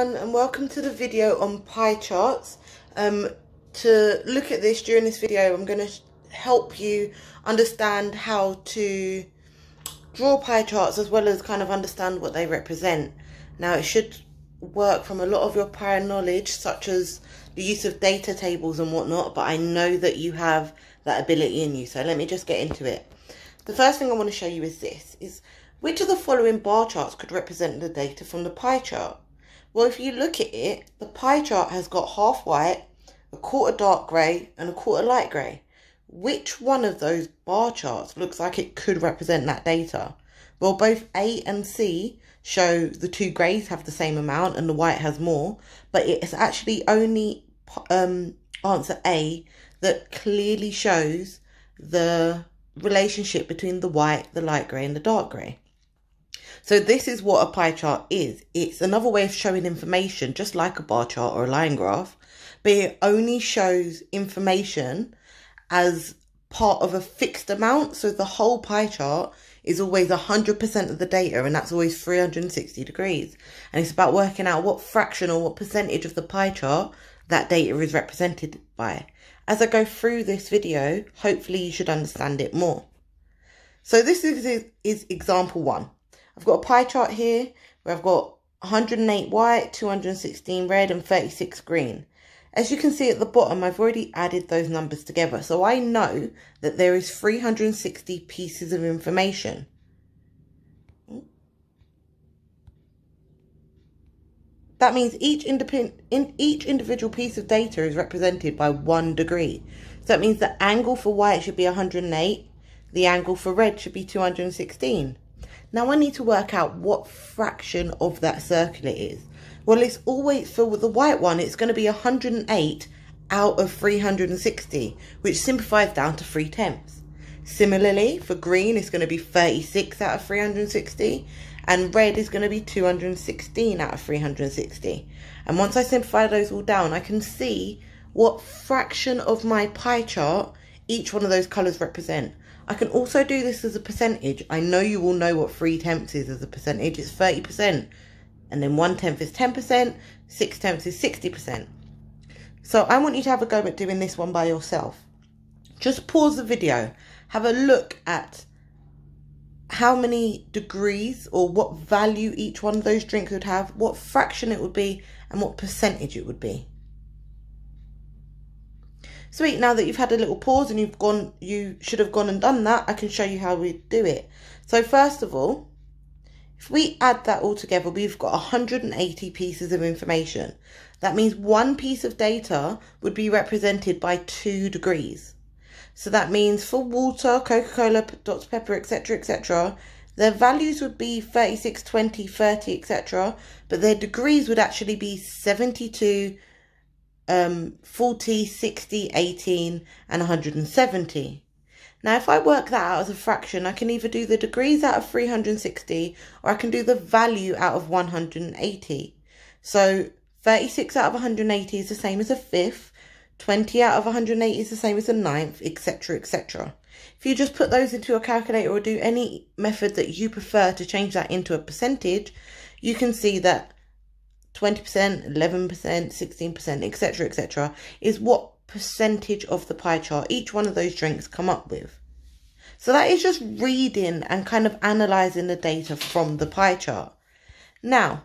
everyone, and welcome to the video on pie charts. To look at this during this video, I'm going to help you understand how to draw pie charts as well as kind of understand what they represent. Now, it should work from a lot of your prior knowledge, such as the use of data tables and whatnot, but I know that you have that ability in you, so let me just get into it. The first thing I want to show you is this, which of the following bar charts could represent the data from the pie chart? Well, if you look at it, the pie chart has got half white, a quarter dark grey and a quarter light grey. Which one of those bar charts looks like it could represent that data? Well, both A and C show the two greys have the same amount and the white has more, but it's actually only answer A that clearly shows the relationship between the white, the light grey and the dark grey. So this is what a pie chart is. It's another way of showing information, just like a bar chart or a line graph, but it only shows information as part of a fixed amount. So the whole pie chart is always 100% of the data, and that's always 360 degrees. And it's about working out what fraction or what percentage of the pie chart that data is represented by. As I go through this video, hopefully you should understand it more. So this is example one. I've got a pie chart here where I've got 108 white, 216 red and 36 green. As you can see at the bottom, I've already added those numbers together. So I know that there is 360 pieces of information. That means each individual piece of data is represented by 1 degree. So that means the angle for white should be 108. The angle for red should be 216. Now I need to work out what fraction of that circle it is. Well, it's always, for the white one, it's going to be 108 out of 360, which simplifies down to 3/10. Similarly, for green, it's going to be 36 out of 360, and red is going to be 216 out of 360. And once I simplify those all down, I can see what fraction of my pie chart each one of those colours represent. I can also do this as a percentage. I know you all know what 3/10 is as a percentage. It's 30%. And then 1/10 is 10%. 6/10 is 60%. So I want you to have a go at doing this one by yourself. Just pause the video. Have a look at how many degrees or what value each one of those drinks would have, what fraction it would be, and what percentage it would be. Sweet, now that you've had a little pause and you should have gone and done that, I can show you how we do it. So first of all, if we add that all together, we've got 180 pieces of information. That means one piece of data would be represented by 2 degrees. So that means for water, Coca-Cola, Dr. Pepper, etc., etc., their values would be 36, 20, 30, etc., but their degrees would actually be 72, 40, 60, 18 and 170. Now if I work that out as a fraction, I can either do the degrees out of 360 or I can do the value out of 180. So 36 out of 180 is the same as a fifth, 20 out of 180 is the same as a ninth, etc., etc. If you just put those into a calculator or do any method that you prefer to change that into a percentage, you can see that 20%, 11%, 16%, etc., etc. is what percentage of the pie chart each one of those drinks come up with. So that is just reading and kind of analysing the data from the pie chart. Now,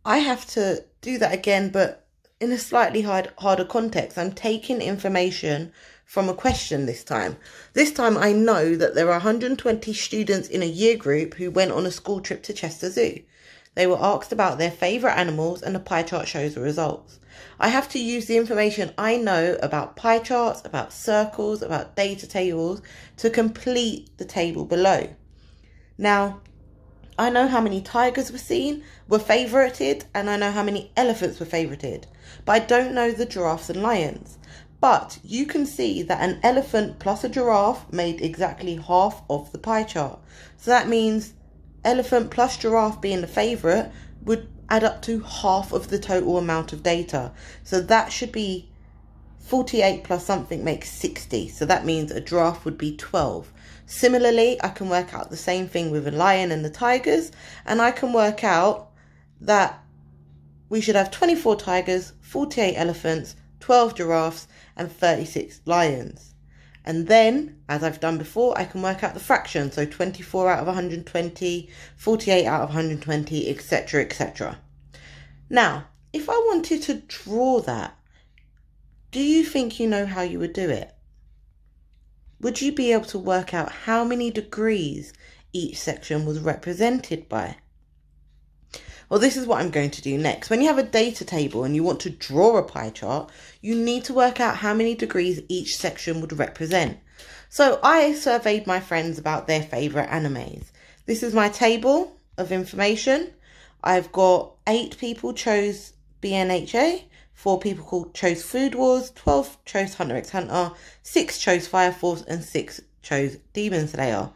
I have to do that again, but in a slightly harder context. I'm taking information from a question this time. This time I know that there are 120 students in a year group who went on a school trip to Chester Zoo. They were asked about their favourite animals and the pie chart shows the results. I have to use the information I know about pie charts, about circles, about data tables to complete the table below. Now, I know how many tigers were favourited, and I know how many elephants were favourited, but I don't know the giraffes and lions. But you can see that an elephant plus a giraffe made exactly half of the pie chart. So that means elephant plus giraffe being the favourite would add up to half of the total amount of data. So that should be 48 plus something makes 60. So that means a giraffe would be 12. Similarly, I can work out the same thing with a lion and the tigers, and I can work out that we should have 24 tigers, 48 elephants, 12 giraffes, and 36 lions. And then, as I've done before, I can work out the fraction. So 24 out of 120, 48 out of 120, etc., etc. Now, if I wanted to draw that, do you think you know how you would do it? Would you be able to work out how many degrees each section was represented by? Well, this is what I'm going to do next. When you have a data table and you want to draw a pie chart, you need to work out how many degrees each section would represent. So I surveyed my friends about their favourite animes. This is my table of information. I've got 8 people chose BNHA, 4 people chose Food Wars, 12 chose Hunter x Hunter, 6 chose Fire Force, and 6 chose Demon Slayer.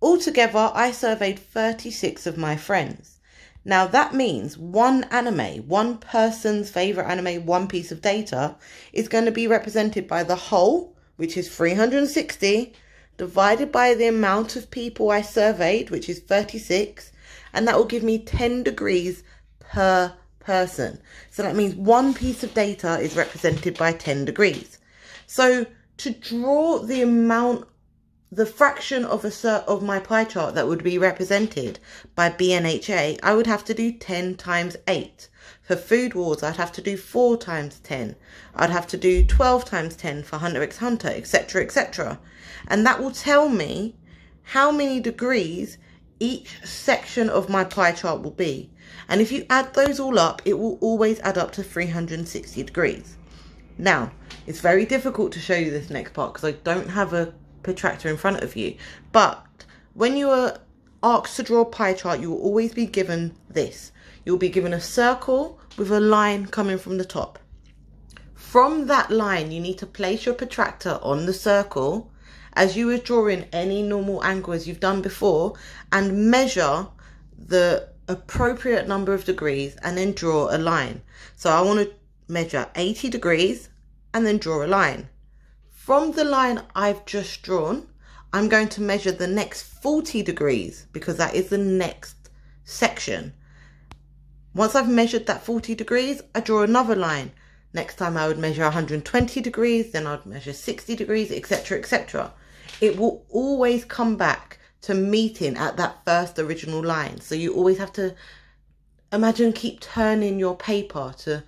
Altogether, I surveyed 36 of my friends. Now that means one anime, one person's favourite anime, one piece of data is going to be represented by the whole, which is 360, divided by the amount of people I surveyed, which is 36, and that will give me 10 degrees per person. So that means one piece of data is represented by 10 degrees. So to draw the fraction of my pie chart that would be represented by BNHA, I would have to do 10 times 8. For Food Wars, I'd have to do 4 times 10. I'd have to do 12 times 10 for Hunter x Hunter, etc., etc. And that will tell me how many degrees each section of my pie chart will be. And if you add those all up, it will always add up to 360 degrees. Now, it's very difficult to show you this next part because I don't have a protractor in front of you, but when you are asked to draw a pie chart, you will always be given this. You'll be given a circle with a line coming from the top. From that line, you need to place your protractor on the circle as you would draw in any normal angle as you've done before, and measure the appropriate number of degrees and then draw a line. So I want to measure 80 degrees and then draw a line. From the line I've just drawn, I'm going to measure the next 40 degrees because that is the next section. Once I've measured that 40 degrees, I draw another line. Next time I would measure 120 degrees, then I'd measure 60 degrees, etc., etc. It will always come back to meeting at that first original line. So you always have to keep turning your paper to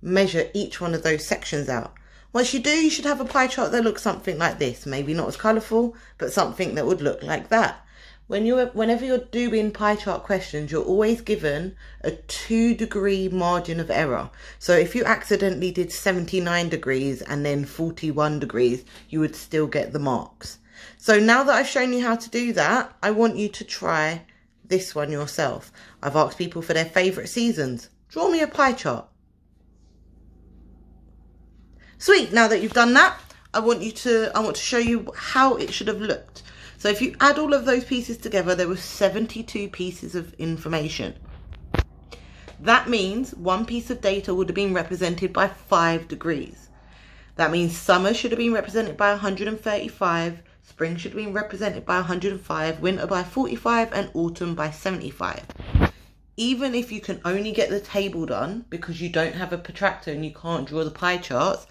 measure each one of those sections out. Once you do, you should have a pie chart that looks something like this. Maybe not as colourful, but something that would look like that. Whenever you're doing pie chart questions, you're always given a 2-degree margin of error. So if you accidentally did 79 degrees and then 41 degrees, you would still get the marks. So now that I've shown you how to do that, I want you to try this one yourself. I've asked people for their favourite seasons. Draw me a pie chart. Sweet, now that you've done that, I want to show you how it should have looked. So if you add all of those pieces together, there were 72 pieces of information. That means one piece of data would have been represented by 5 degrees. That means summer should have been represented by 135, spring should have been represented by 105, winter by 45, and autumn by 75. Even if you can only get the table done because you don't have a protractor and you can't draw the pie charts,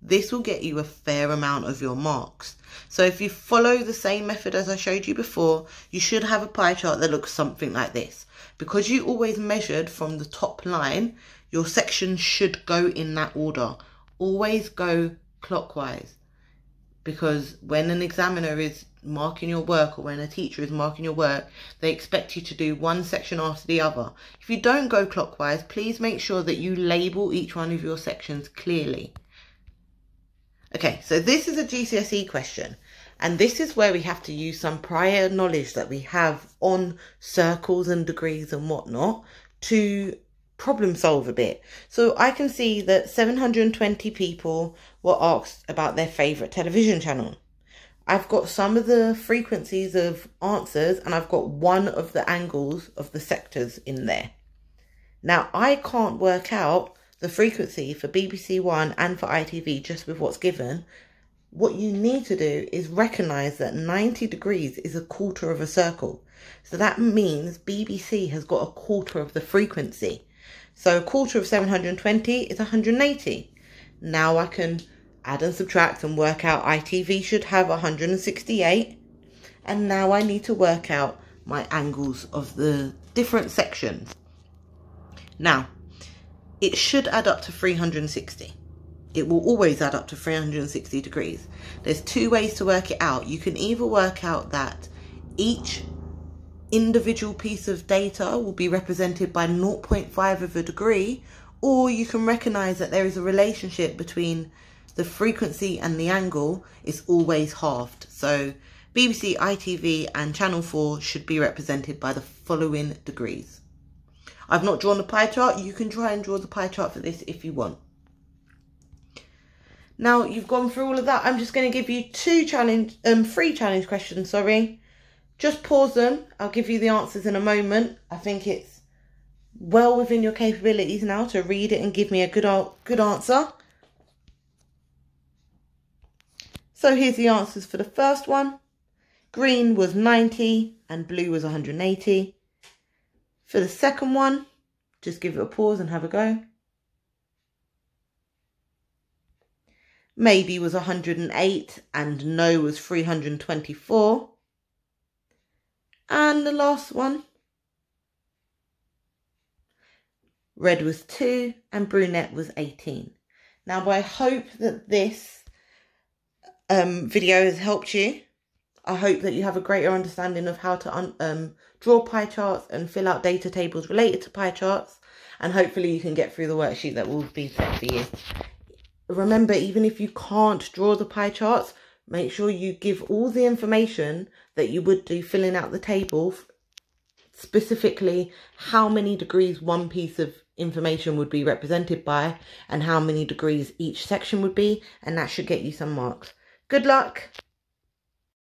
this will get you a fair amount of your marks. So if you follow the same method as I showed you before, you should have a pie chart that looks something like this. Because you always measured from the top line, your section should go in that order. Always go clockwise. Because when an examiner is marking your work, or when a teacher is marking your work, they expect you to do one section after the other. If you don't go clockwise, please make sure that you label each one of your sections clearly. Okay, so this is a GCSE question, and this is where we have to use some prior knowledge that we have on circles and degrees and whatnot to problem solve a bit. So I can see that 720 people were asked about their favourite television channel. I've got some of the frequencies of answers and I've got one of the angles of the sectors in there. Now I can't work out the frequency for BBC One and for ITV just with what's given. What you need to do is recognise that 90 degrees is a quarter of a circle. So that means BBC has got a quarter of the frequency. So a quarter of 720 is 180. Now I can add and subtract and work out ITV should have 168. And now I need to work out my angles of the different sections. Now, it should add up to 360. It will always add up to 360 degrees. There's two ways to work it out. You can either work out that each individual piece of data will be represented by 0.5 of a degree, or you can recognize that there is a relationship between the frequency and the angle is always halved. So BBC, ITV and Channel 4 should be represented by the following degrees. I've not drawn the pie chart. You can try and draw the pie chart for this if you want. Now you've gone through all of that. I'm just going to give you three challenge questions, sorry. Just pause them. I'll give you the answers in a moment. I think it's well within your capabilities now to read it and give me a good answer. So here's the answers for the first one. Green was 90 and blue was 180. For the second one, just give it a pause and have a go. Maybe was 108 and no was 324. And the last one, red was 2 and brunette was 18. Now I hope that this video has helped you. I hope that you have a greater understanding of how to draw pie charts and fill out data tables related to pie charts. And hopefully you can get through the worksheet that will be set for you. Remember, even if you can't draw the pie charts, make sure you give all the information that you would do filling out the table, specifically how many degrees one piece of information would be represented by and how many degrees each section would be, and that should get you some marks. Good luck!